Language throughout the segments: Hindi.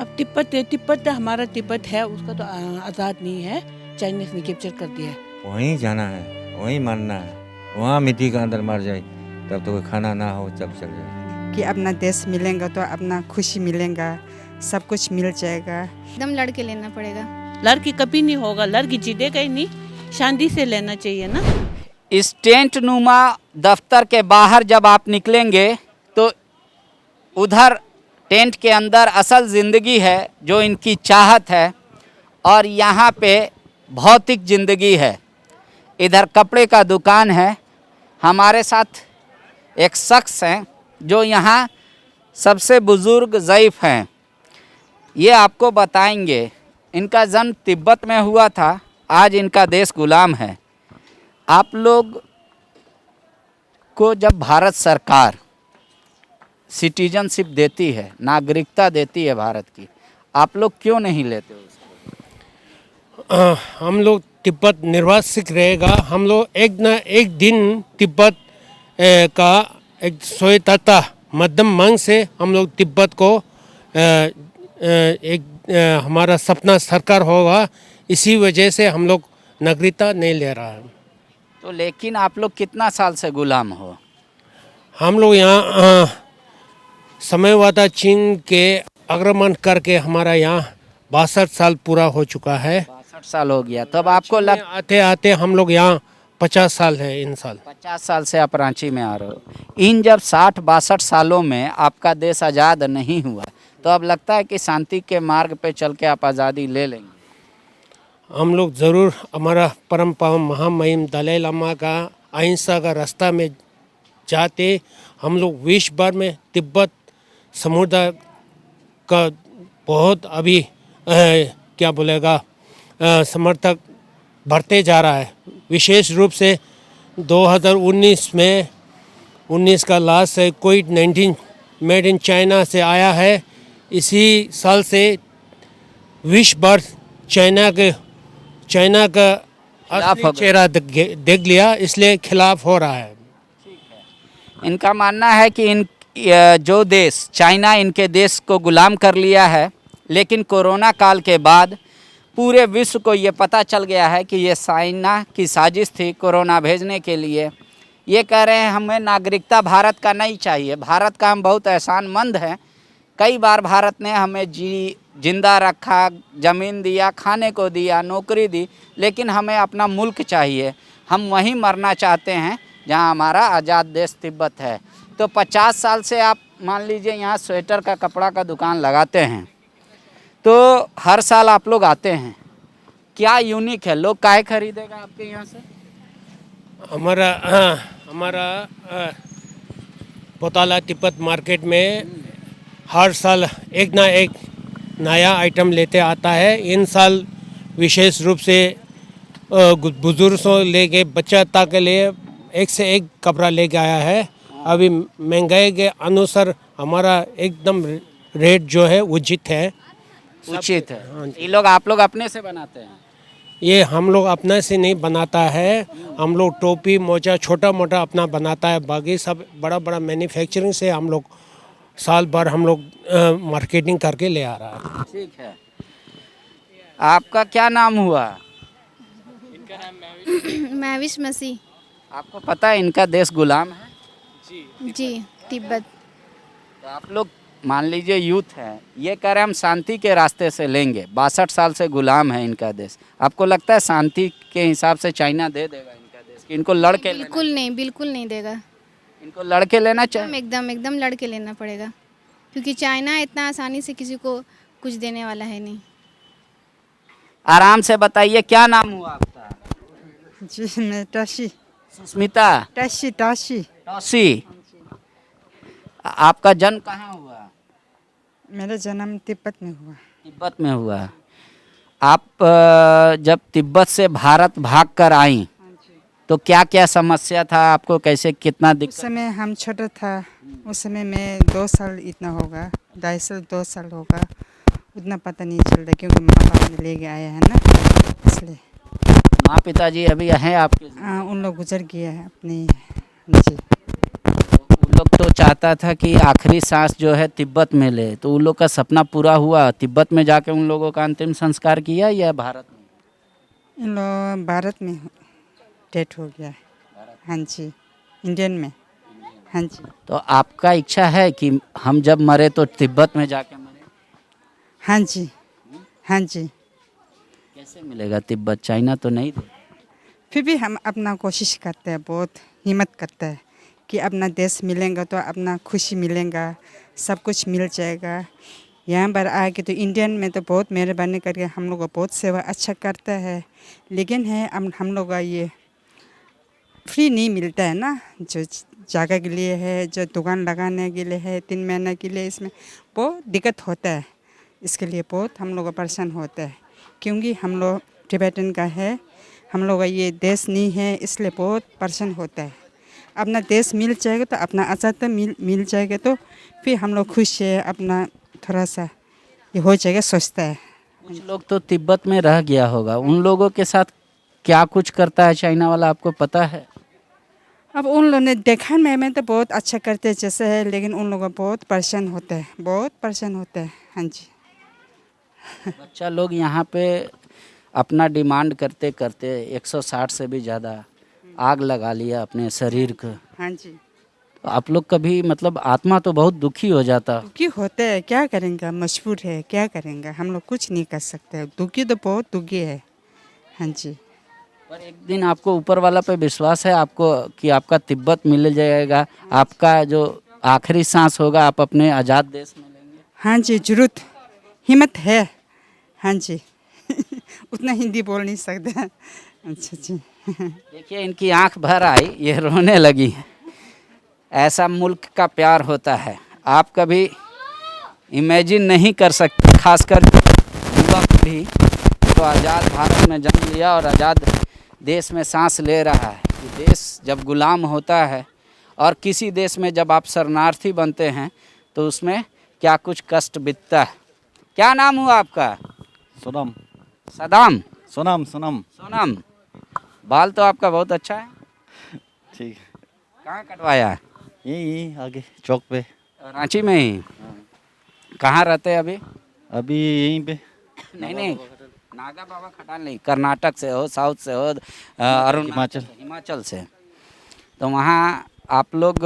अब तिब्बत हमारा तिब्बत है, उसका तो आज़ाद नहीं है, चाइनीज ने कैप्चर कर दिया है। वहीं जाना है, वहीं मरना है, वहाँ मिट्टी के अंदर मर जाए, तब तो कोई खाना ना हो तब चल जाए। कि अपना देश मिलेगा तो अपना खुशी मिलेगा, सब कुछ मिल जाएगा। एकदम लड़के लेना पड़ेगा। लड़की कभी नहीं होगा, लड़की जीतेगा ही नहीं, शांति से लेना चाहिए ना। इस टेंट नुमा दफ्तर के बाहर जब आप निकलेंगे तो उधर टेंट के अंदर असल ज़िंदगी है जो इनकी चाहत है, और यहाँ पे भौतिक ज़िंदगी है। इधर कपड़े का दुकान है। हमारे साथ एक शख्स हैं जो यहाँ सबसे बुज़ुर्ग ज़ईफ़ हैं। ये आपको बताएंगे। इनका जन्म तिब्बत में हुआ था, आज इनका देश गुलाम है। आप लोग को जब भारत सरकार सिटीजनशिप देती है, नागरिकता देती है भारत की, आप लोग क्यों नहीं लेते उसको? हम लोग तिब्बत निर्वासित रहेगा। हम लोग एक न एक दिन तिब्बत का एक स्वायत्तता मध्यम मांग से हम लोग तिब्बत को हमारा सपना सरकार होगा, इसी वजह से हम लोग नागरिकता नहीं ले रहा है। तो लेकिन आप लोग कितना साल से गुलाम हो? हम लोग यहाँ साम्यवादी चीन के आक्रमण करके हमारा यहाँ 62 साल पूरा हो चुका है। 62 साल हो गया। तब आपको आते आते हम लोग यहाँ 50 साल है इन साल। 50 साल से आप रांची में आ रहे हो। इन जब 60-62 सालों में आपका देश आज़ाद नहीं हुआ, तो अब लगता है कि शांति के मार्ग पे चल के आप आज़ादी ले लेंगे? हम लोग ज़रूर हमारा परम पावन महामहिम दलाई लामा का अहिंसा का रास्ता में जाते हम लोग विश्व भर में तिब्बत समुदाय का बहुत अभी क्या बोलेगा समर्थक बढ़ते जा रहा है। विशेष रूप से 2019 में 19 का लास्ट से कोविड-19 मेड इन चाइना से आया है। इसी साल से विश्व भर चाइना का असली चेहरा देख लिया, इसलिए खिलाफ हो रहा है। इनका मानना है कि जो देश चाइना इनके देश को गुलाम कर लिया है, लेकिन कोरोना काल के बाद पूरे विश्व को ये पता चल गया है कि ये चाइना की साजिश थी कोरोना भेजने के लिए। ये कह रहे हैं हमें नागरिकता भारत का नहीं चाहिए, भारत का हम बहुत एहसानमंद हैं, कई बार भारत ने हमें जिंदा रखा, ज़मीन दिया, खाने को दिया, नौकरी दी, लेकिन हमें अपना मुल्क चाहिए, हम वहीं मरना चाहते हैं जहां हमारा आज़ाद देश तिब्बत है। तो 50 साल से आप मान लीजिए यहाँ स्वेटर का कपड़ा का दुकान लगाते हैं, तो हर साल आप लोग आते हैं, क्या यूनिक है? लोग काहे खरीदेगा आपके यहाँ से? हमारा पोताला तिब्बत मार्केट में हर साल एक ना एक नया आइटम लेते आता है। इन साल विशेष रूप से बुजुर्ग से लेके बच्चा तक के लिए एक से एक कपड़ा लेके आया है। अभी महंगाई के अनुसार हमारा एकदम रेट जो है उचित है। उचित है। ये लोग आप लोग अपने से बनाते हैं? ये हम लोग अपने से नहीं बनाता है, हम लोग टोपी मोजा छोटा मोटा अपना बनाता है, बाकी सब बड़ा बड़ा मैन्युफैक्चरिंग से हम लोग साल भर हम लोग मार्केटिंग करके ले आ रहा है। ठीक है। आपका क्या नाम हुआ? महविश मसीह। आपको पता है इनका देश गुलाम है? जी तिब्बत। तो आप लोग मान लीजिए यूथ है, ये कह रहे हम शांति के रास्ते से लेंगे, 62 साल से गुलाम है इनका देश। आपको लगता है शांति के हिसाब से चाइना दे देगा इनका देश कि इनको लड़के बिल्कुल नहीं देगा। इनको लड़के लेना चाहिए? एकदम लड़के लेना पड़ेगा, क्योंकि चाइना इतना आसानी से किसी को कुछ देने वाला है नहीं। आराम से बताइए, क्या नाम हुआ आपका? जी मैं टाशी। सुस्मिता? टाशी। टॉसी। आपका जन्म कहाँ हुआ? मेरा जन्म तिब्बत में हुआ। तिब्बत में हुआ। आप जब तिब्बत से भारत भाग कर आई, तो क्या क्या समस्या था आपको, कैसे कितना उस दिक्कत? समय हम छोटा था, उस समय मैं 2 साल इतना होगा, 2.5 साल होगा, उतना पता नहीं चल रहा क्योंकि माँ बाप ने ले के आया है ना, इसलिए। माँ पिताजी अभी हैं आपके? उन लोग गुजर गए हैं अपनी। जी उन लोग तो चाहता था कि आखिरी सांस जो है तिब्बत में ले, तो उन लोग का सपना पूरा हुआ? तिब्बत में जाके उन लोगों का अंतिम संस्कार किया या भारत में? इन लोग भारत में डेथ हो गया है। हाँ जी, इंडियन में। हाँ जी। तो आपका इच्छा है कि हम जब मरे तो तिब्बत में जाके मरे? हाँ जी। हाँ जी। कैसे मिलेगा तिब्बत? चाइना तो नहीं दे। फिर भी हम अपना कोशिश करते हैं, बहुत हिम्मत करते हैं कि अपना देश मिलेगा तो अपना खुशी मिलेगा, सब कुछ मिल जाएगा। यहाँ पर आके तो इंडियन में तो बहुत मेहरबानी करके हम लोग को बहुत सेवा अच्छा करता है, लेकिन है अब हम लोग का ये फ्री नहीं मिलता है ना, जो जगह के लिए है, जो दुकान लगाने के लिए है 3 महीने के लिए, इसमें बहुत दिक्कत होता है। इसके लिए बहुत हम लोग परेशान होता है, क्योंकि हम लोग टिबेटन का है, हम लोग का ये देश नहीं है, इसलिए बहुत परेशान होता है। अपना देश मिल जाएगा तो अपना आज़ादी मिल जाएगा तो फिर हम लोग खुश है, अपना थोड़ा सा ये हो जाएगा, सोचता है। कुछ लोग तो तिब्बत में रह गया होगा, उन लोगों के साथ क्या कुछ करता है चाइना वाला, आपको पता है? अब उन लोगों ने देखा मैं तो बहुत अच्छा करते हैं जैसे है, लेकिन उन लोगों को बहुत परेशान होता है, बहुत परेशान होता है। हाँ जी। बच्चा लोग यहाँ पे अपना डिमांड करते करते 160 से भी ज़्यादा आग लगा लिया अपने शरीर को। हाँ जी। तो आप लोग कभी मतलब आत्मा तो बहुत दुखी हो जाता। दुखी होते हैं, क्या करेंगे, मजबूर है, क्या करेंगे, हम लोग कुछ नहीं कर सकते, दुखी तो बहुत दुखी है। हाँ जी। पर एक दिन आपको ऊपर वाला पे विश्वास है आपको कि आपका तिब्बत मिल जाएगा, आपका जो आखिरी सांस होगा आप अपने आज़ाद देश में लेंगे? हाँ जी, जरूर हिम्मत है। हाँ जी। उतना हिंदी बोल नहीं सकते। अच्छा जी। देखिए इनकी आंख भर आई, ये रोने लगी है। ऐसा मुल्क का प्यार होता है, आप कभी इमेजिन नहीं कर सकते, खासकर युवा पीढ़ी तो आज़ाद भारत में जन्म लिया और आज़ाद देश में सांस ले रहा है। ये देश जब गुलाम होता है और किसी देश में जब आप शरणार्थी बनते हैं तो उसमें क्या कुछ कष्ट बीतता है। क्या नाम हुआ आपका? सोनम। सदाम? सोनम सोनम। सोनम। बाल तो आपका बहुत अच्छा है, ठीक। कहाँ कटवाया है? यही आगे चौक पे। रांची में ही? कहाँ रहते हैं अभी? अभी यहीं पे। नहीं, नागा बाबा खटाल नहीं, कर्नाटक से हो, साउथ से हो, अरुणाचल, हिमाचल से। तो वहाँ आप लोग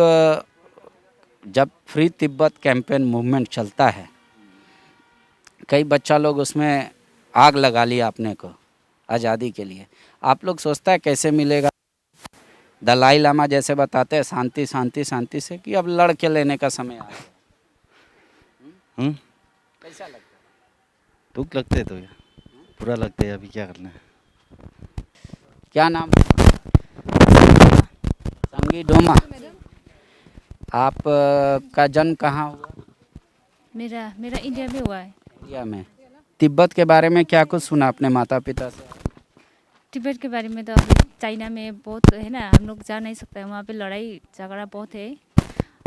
जब फ्री तिब्बत कैंपेन मूवमेंट चलता है, कई बच्चा लोग उसमें आग लगा लिया अपने को आज़ादी के लिए, आप लोग सोचता है कैसे मिलेगा? दलाई लामा जैसे बताते हैं शांति शांति शांति से, कि अब लड़ के लेने का समय आया। कैसा लगता है? दुख लगते है तो यार, बुरा लगता है, अभी क्या करना है। क्या नाम? संगी डोमा। आप का जन्म कहाँ हुआ? मेरा इंडिया में हुआ है। इंडिया में। तिब्बत के बारे में क्या कुछ सुना अपने माता पिता से? तिब्बत के बारे में तो अभी चाइना में बहुत है ना, हम लोग जा नहीं सकते, वहाँ पे लड़ाई झगड़ा बहुत है।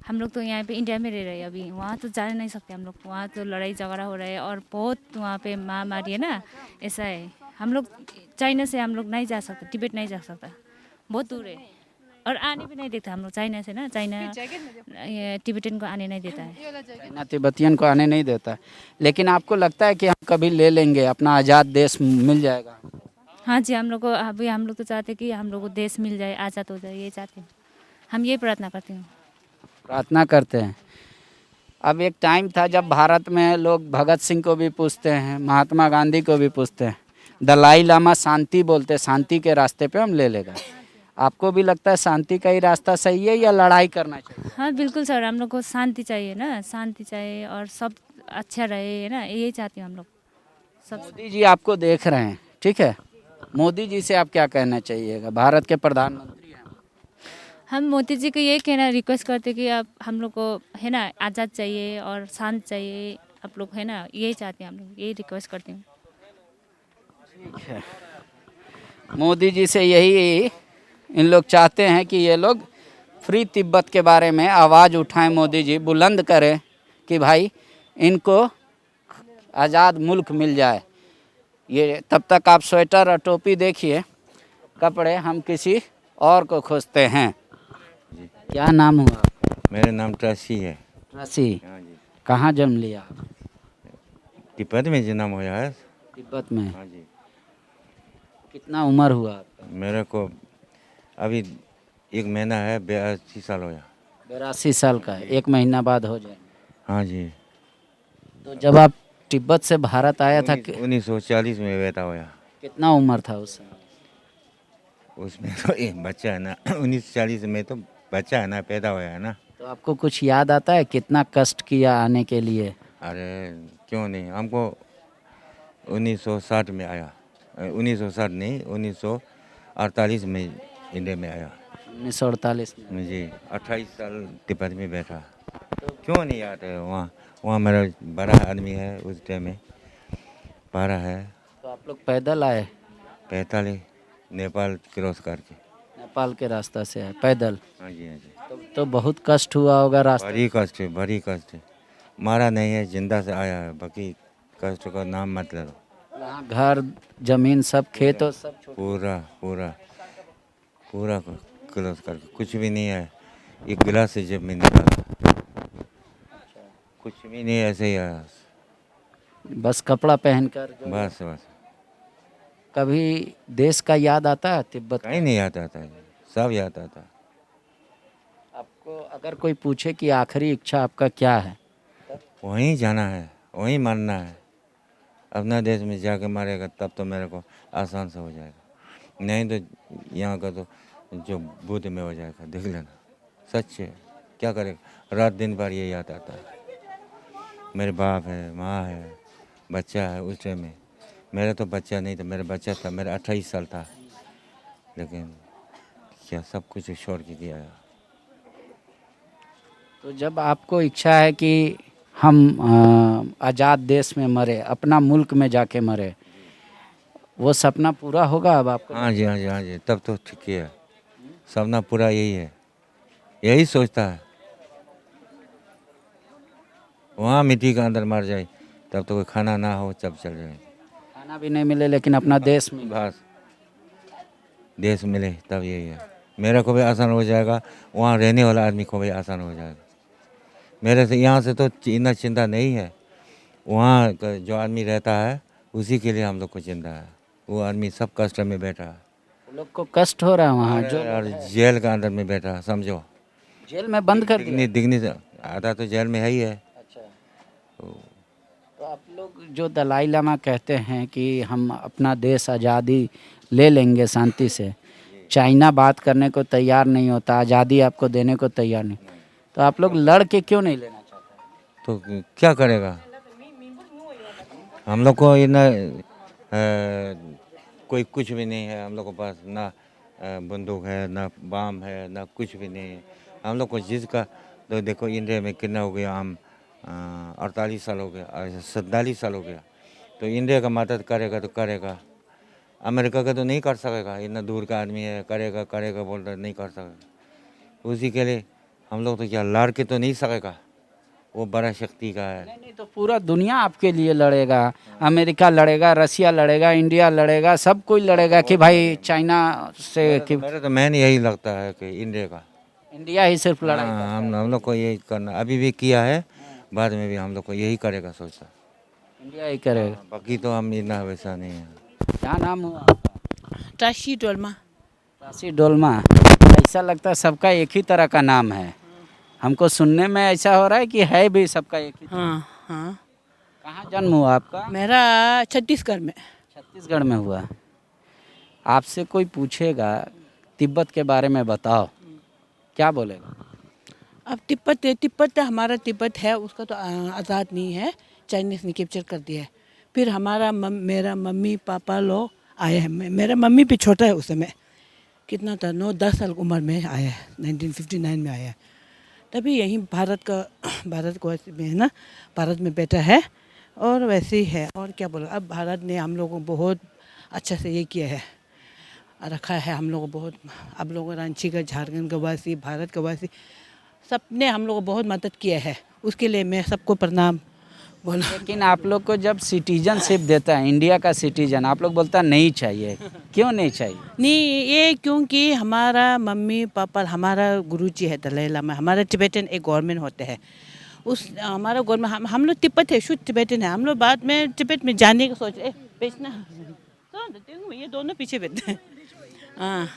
हम लोग तो यहाँ पे इंडिया में रह रहे हैं, अभी वहाँ तो जा नहीं सकते हम लोग, वहाँ तो लड़ाई झगड़ा हो रहा है और बहुत वहाँ पे महामारी है ना, ऐसा है। हम लोग चाइना से हम लोग नहीं जा सकते, तिब्बत नहीं जा सकता, बहुत दूर है और आने भी नहीं देता हम लोग चाइना से ना, चाइना तिब्बतन को आने नहीं देता है। चाइना तिब्बतियन को आने नहीं देता है, लेकिन आपको लगता है कि हम कभी ले लेंगे, अपना आज़ाद देश मिल जाएगा? हाँ जी, हम लोग को अभी हम लोग तो चाहते कि हम लोग को देश मिल जाए, आज़ाद हो जाए, ये चाहते हैं हम, ये प्रार्थना करते हैं। प्रार्थना करते हैं। अब एक टाइम था जब भारत में लोग भगत सिंह को भी पूछते हैं, महात्मा गांधी को भी पूछते हैं, दलाई लामा शांति बोलते हैं, शांति के रास्ते पे हम ले लेगा। आपको भी लगता है शांति का ही रास्ता सही है या लड़ाई करना चाहिए? हाँ बिल्कुल सर, हम लोग को शांति चाहिए ना, शांति चाहिए और सब अच्छा रहे है ना, यही चाहते हैं हम लोग सब। मोदी जी आपको देख रहे हैं, ठीक है, मोदी जी से आप क्या कहना चाहिएगा? भारत के प्रधानमंत्री हैं। हम मोदी जी को ये कहना रिक्वेस्ट करते कि आप हम लोग को है ना आज़ाद चाहिए और शांत चाहिए, आप लोग है ना, यही चाहते हैं हम लोग, यही रिक्वेस्ट करते हैं। ठीक है, मोदी जी से यही इन लोग चाहते हैं कि ये लोग फ्री तिब्बत के बारे में आवाज़ उठाएं, मोदी जी बुलंद करें कि भाई इनको आज़ाद मुल्क मिल जाए। ये तब तक आप स्वेटर और टोपी देखिए, कपड़े हम किसी और को खोजते हैं। क्या नाम हुआ? मेरा नाम ट्रसी है। ट्रसी, हाँ जी। कहाँ जन्म लिया आप? तिब्बत में जन्म हुआ है। तिब्बत में। हाँ जी। कितना उम्र हुआ आपका? मेरे को अभी 1 महीना है, 82 साल हो गया। 82 साल का है, 1 महीना बाद हो जाएगा। हाँ जी। तो जब आप तिब्बत से भारत आया था 1940 में पैदा हुआ। कितना उम्र था उस समय? उसमें तो एक बच्चा है ना 1940 में तो बच्चा है ना, पैदा हुआ है ना। तो आपको कुछ याद आता है कितना कष्ट किया आने के लिए? अरे क्यों नहीं, हमको 1960 में आया, 1960 नहीं, 1948 में इंडिया में आया। 1948 में। मुझे 28 साल तिब्बत में बैठा। क्यों नहीं याद है? वहाँ वहाँ मेरा बड़ा आदमी है उस टाइम में, पारा है। तो आप लोग पैदल आए? 45 नेपाल क्रॉस करके। नेपाल के रास्ता से आए पैदल? हाँ जी, हाँ जी। तो बहुत कष्ट हुआ होगा रास्ते? भारी कष्ट है, भारी कष्ट है। मारा नहीं है, जिंदा से आया है, बाकी कष्ट का नाम मत लो। वहाँ घर जमीन सब खेत और सब पूरा पूरा पूरा क्रॉस करके, कुछ भी नहीं है। एक गिलास से जब में निकाला, कुछ भी नहीं, ऐसे ही आया। बस कपड़ा पहनकर बस बस, कभी देश का याद आता है तिब्बत? कहीं नहीं याद आता है, सब याद आता है। आपको अगर कोई पूछे कि आखिरी इच्छा आपका क्या है? वहीं जाना है, वहीं मरना है। अपना देश में जाके मरेगा तब तो मेरे को आसान से हो जाएगा, नहीं तो यहाँ का तो जो बुद्ध में हो जाएगा, देख लेना। सच है, क्या करेगा, रात दिन भर ये याद आता है। मेरे बाप है, माँ है, बच्चा है। उस टाइम में मेरा तो बच्चा नहीं था, मेरा बच्चा था, मेरा 28 साल था, लेकिन क्या सब कुछ छोड़ के गया। तो जब आपको इच्छा है कि हम आज़ाद देश में मरे, अपना मुल्क में जाके मरे, वो सपना पूरा होगा अब आपको? हाँ जी, हाँ जी, हाँ जी, तब तो ठीक है। सपना पूरा यही है, यही सोचता है। वहाँ मिट्टी के अंदर मर जाए तब तो कोई खाना ना हो, तब चल जाए। खाना भी नहीं मिले लेकिन अपना देश में बस देश मिले तब यही है। मेरे को भी आसान हो जाएगा, वहाँ रहने वाला आदमी को भी आसान हो जाएगा। मेरे से यहाँ से तो इतना चिंता नहीं है, वहाँ का जो आदमी रहता है उसी के लिए हम लोग को चिंता है। वो आदमी सब कष्ट में बैठा है, लोग को कष्ट हो रहा है वहाँ जो और जेल के अंदर में बैठा है, समझो। जेल में बंद कर दिया? दिखने से आधा तो जेल में है ही है। अच्छा, तो आप लोग जो दलाई लामा कहते हैं कि हम अपना देश आज़ादी ले लेंगे शांति से, चाइना बात करने को तैयार नहीं होता, आज़ादी आपको देने को तैयार नहीं, तो आप लोग लड़ के क्यों नहीं लेना चाहते? तो क्या करेगा, हम लोग को ये ना कोई कुछ भी नहीं है। हम लोग के पास ना बंदूक है, ना बम है, ना कुछ भी नहीं है। हम लोग को जिसका तो देखो इंडिया में कितना हो गया, हम 48 साल हो गया, 47 साल हो गया। तो इंडिया का मदद करेगा तो करेगा, अमेरिका का तो नहीं कर सकेगा। इतना दूर का आदमी है, करेगा करेगा बोल रहा नहीं कर सकेगा। उसी के लिए हम लोग तो क्या लड़ के तो नहीं सकेगा, वो बड़ा शक्ति का है। नहीं तो पूरा दुनिया आपके लिए लड़ेगा, अमेरिका लड़ेगा, रसिया लड़ेगा, इंडिया लड़ेगा, सब कोई लड़ेगा कि भाई चाइना से कि मेरे तो मैंने यही लगता है कि इंडिया ही सिर्फ लड़ाई हाँ, हम लोग को यही करना, अभी भी किया है, बाद में भी हम लोग को यही करेगा सोचता। इंडिया ही करेगा। बाकी तो हम इतना वैसा नहीं है। क्या नाम हुआ आपका? ट्रशी डोलमा। काशी डोलमा। ऐसा लगता है सबका एक ही तरह का नाम है, हमको सुनने में ऐसा हो रहा है कि है भी सबका एक ही। हाँ हाँ। कहाँ जन्म हुआ आपका? मेरा छत्तीसगढ़ में। छत्तीसगढ़ में हुआ। आपसे कोई पूछेगा तिब्बत के बारे में बताओ, क्या बोलेगा? अब तिब्बत हमारा तिब्बत है, उसका तो आज़ाद नहीं है, चाइनीज़ ने कैप्चर कर दिया है। फिर हमारा मेरा मम्मी पापा लोग आए हैं। मेरा मम्मी भी छोटा है उस समय, कितना था 9-10 साल उम्र में आया है, 1959 में आया है। तभी यहीं भारत को ऐसे में है ना, भारत में बैठा है और वैसे ही है। और क्या बोला, अब भारत ने हम लोगों को बहुत अच्छा से ये किया है, रखा है हम लोग को बहुत। अब लोग रांची का, झारखंड का वासी, भारत का वासी, सब ने हम लोग को बहुत मदद किया है। उसके लिए मैं सबको प्रणाम बोला। लेकिन आप लोग को जब सिटीजनशिप देता है इंडिया का सिटीजन, आप लोग बोलता नहीं चाहिए, क्यों नहीं चाहिए? नहीं, ये क्योंकि हमारा मम्मी पापा, हमारा गुरुजी है दलाई लामा, हमारा तिब्बतन एक गवर्नमेंट होते हैं, उस हमारा गवर्नमेंट, हम लोग तिब्बत है, शुद्ध तिब्बतन है। हम लोग बाद में तिब्बत में जाने का सोच रहे, बेचना तो ये दोनों पीछे बैठते हैं। हाँ,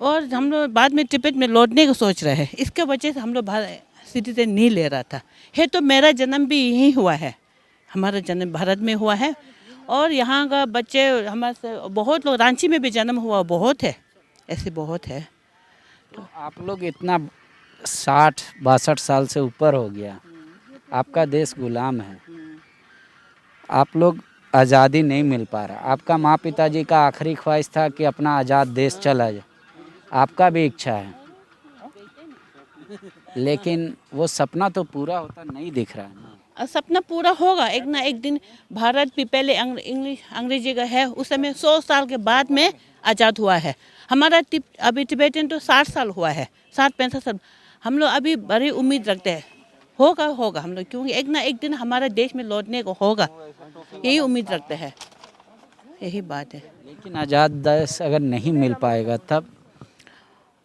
और हम लोग बाद में तिब्बत में लौटने का सोच रहे हैं। इसके वजह से हम लोग सिटीजन नहीं ले रहा था। है तो मेरा जन्म भी यहीं हुआ है, हमारा जन्म भारत में हुआ है, और यहाँ का बच्चे हमारे से बहुत लोग, रांची में भी जन्म हुआ बहुत है, ऐसे बहुत है। तो आप लोग इतना 60-62 साल से ऊपर हो गया, आपका देश गुलाम है, आप लोग आज़ादी नहीं मिल पा रहा। आपका माँ पिताजी का आखिरी ख्वाहिश था कि अपना आज़ाद देश चला जाए, आपका भी इच्छा है, लेकिन वो सपना तो पूरा होता नहीं दिख रहा है ना। सपना पूरा होगा एक ना एक दिन। भारत भी पहले अंग्रेजी का है, उस समय 100 साल के बाद में आज़ाद हुआ है। हमारा अभी तिब्बतन तो 60 साल हुआ है, 60-65 साल। हम लोग अभी बड़ी उम्मीद रखते हैं, होगा हम लोग, क्योंकि एक ना एक दिन हमारा देश में लौटने को होगा, यही उम्मीद रखते हैं, यही बात है। लेकिन आज़ाद देश अगर नहीं मिल पाएगा तब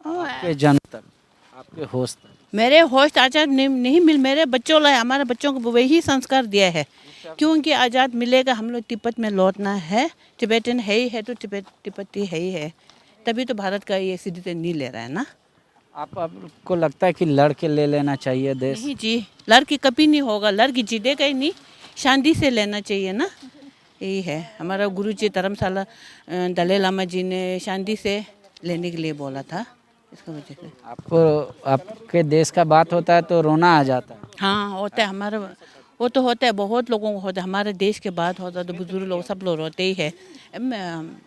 आपके जन्म तक, आपके होश तक, मेरे होश आज़ाद नहीं मिल, मेरे बच्चों लाए, हमारे बच्चों को वही संस्कार दिया है, क्योंकि आज़ाद मिलेगा हम लोग तिब्बत में लौटना है। तिब्बतन है ही है तो तिब्बती है ही है, तभी तो भारत का ये सिटीजन नहीं ले रहा है ना। आपको लगता है कि लड़के ले लेना चाहिए देश? नहीं जी, लड़की कभी नहीं होगा, लड़की जीतेगा ही नहीं, शांति से लेना चाहिए ना, यही है। हमारा गुरुजी धर्मशाला दलाई लामा जी ने शांति से लेने के लिए बोला था, इसकी वजह से। आपको आपके देश का बात होता है तो रोना आ जाता है? हाँ, होता है, हमारा वो तो होता है, बहुत लोगों को होता है। हमारे देश के बाद होता है तो बुजुर्ग लोग सब लोग रोते ही है।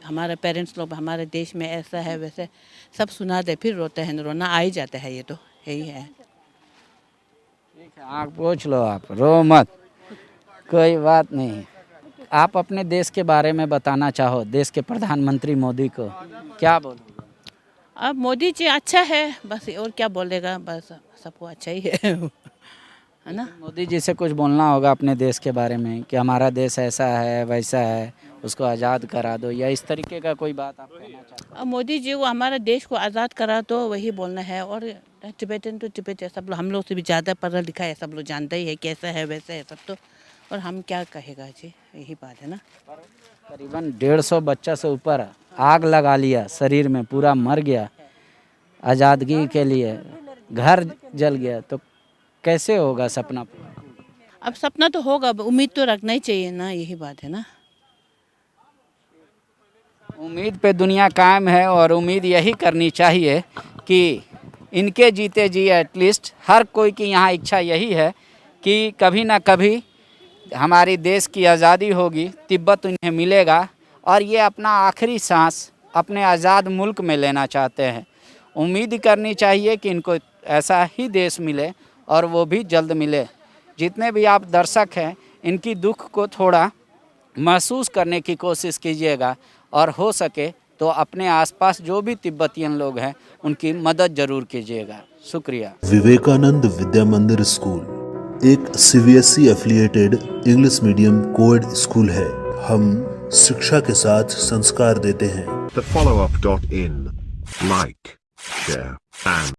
हमारे पेरेंट्स लोग हमारे देश में ऐसा है वैसे सब सुना दे, फिर रोते हैं, रोना आ ही जाता है, ये तो यही है। ठीक है, आँख पोंछ लो, आप रो मत, कोई बात नहीं। आप अपने देश के बारे में बताना चाहो, देश के प्रधानमंत्री मोदी को, क्या बोलोगे? अब मोदी जी अच्छा है, बस और क्या बोलेगा, बस सबको अच्छा ही है ना। मोदी जी से कुछ बोलना होगा अपने देश के बारे में कि हमारा देश ऐसा है वैसा है, उसको आज़ाद करा दो, या इस तरीके का कोई बात आप कहना चाहते हैं? अब मोदी जी को हमारा देश को आज़ाद करा तो वही बोलना है। और तिब्बतन तो तिब्बत है, सब लोग हम लोग से भी ज़्यादा पढ़ा लिखा है, सब लोग जानते ही है कैसा है वैसा है सब तो, और हम क्या कहेगा जी, यही बात है ना। करीबन 150 बच्चा से ऊपर आग लगा लिया शरीर में, पूरा मर गया आज़ादगी के लिए, घर जल गया, तो कैसे होगा सपना पूरा? अब सपना तो होगा, उम्मीद तो रखना ही चाहिए ना, यही बात है ना। उम्मीद पे दुनिया कायम है, और उम्मीद यही करनी चाहिए कि इनके जीते जी एटलीस्ट हर कोई की यहाँ इच्छा यही है कि कभी ना कभी हमारी देश की आज़ादी होगी, तिब्बत उन्हें मिलेगा, और ये अपना आखिरी सांस अपने आज़ाद मुल्क में लेना चाहते हैं। उम्मीद करनी चाहिए कि इनको ऐसा ही देश मिले, और वो भी जल्द मिले। जितने भी आप दर्शक हैं, इनकी दुख को थोड़ा महसूस करने की कोशिश कीजिएगा, और हो सके तो अपने आसपास जो भी तिब्बतियन लोग हैं उनकी मदद ज़रूर कीजिएगा। शुक्रिया। विवेकानंद विद्या मंदिर स्कूल एक CBSE affiliated English medium coed school है। हम शिक्षा के साथ संस्कार देते हैं। The follow-up.in. Like, share, and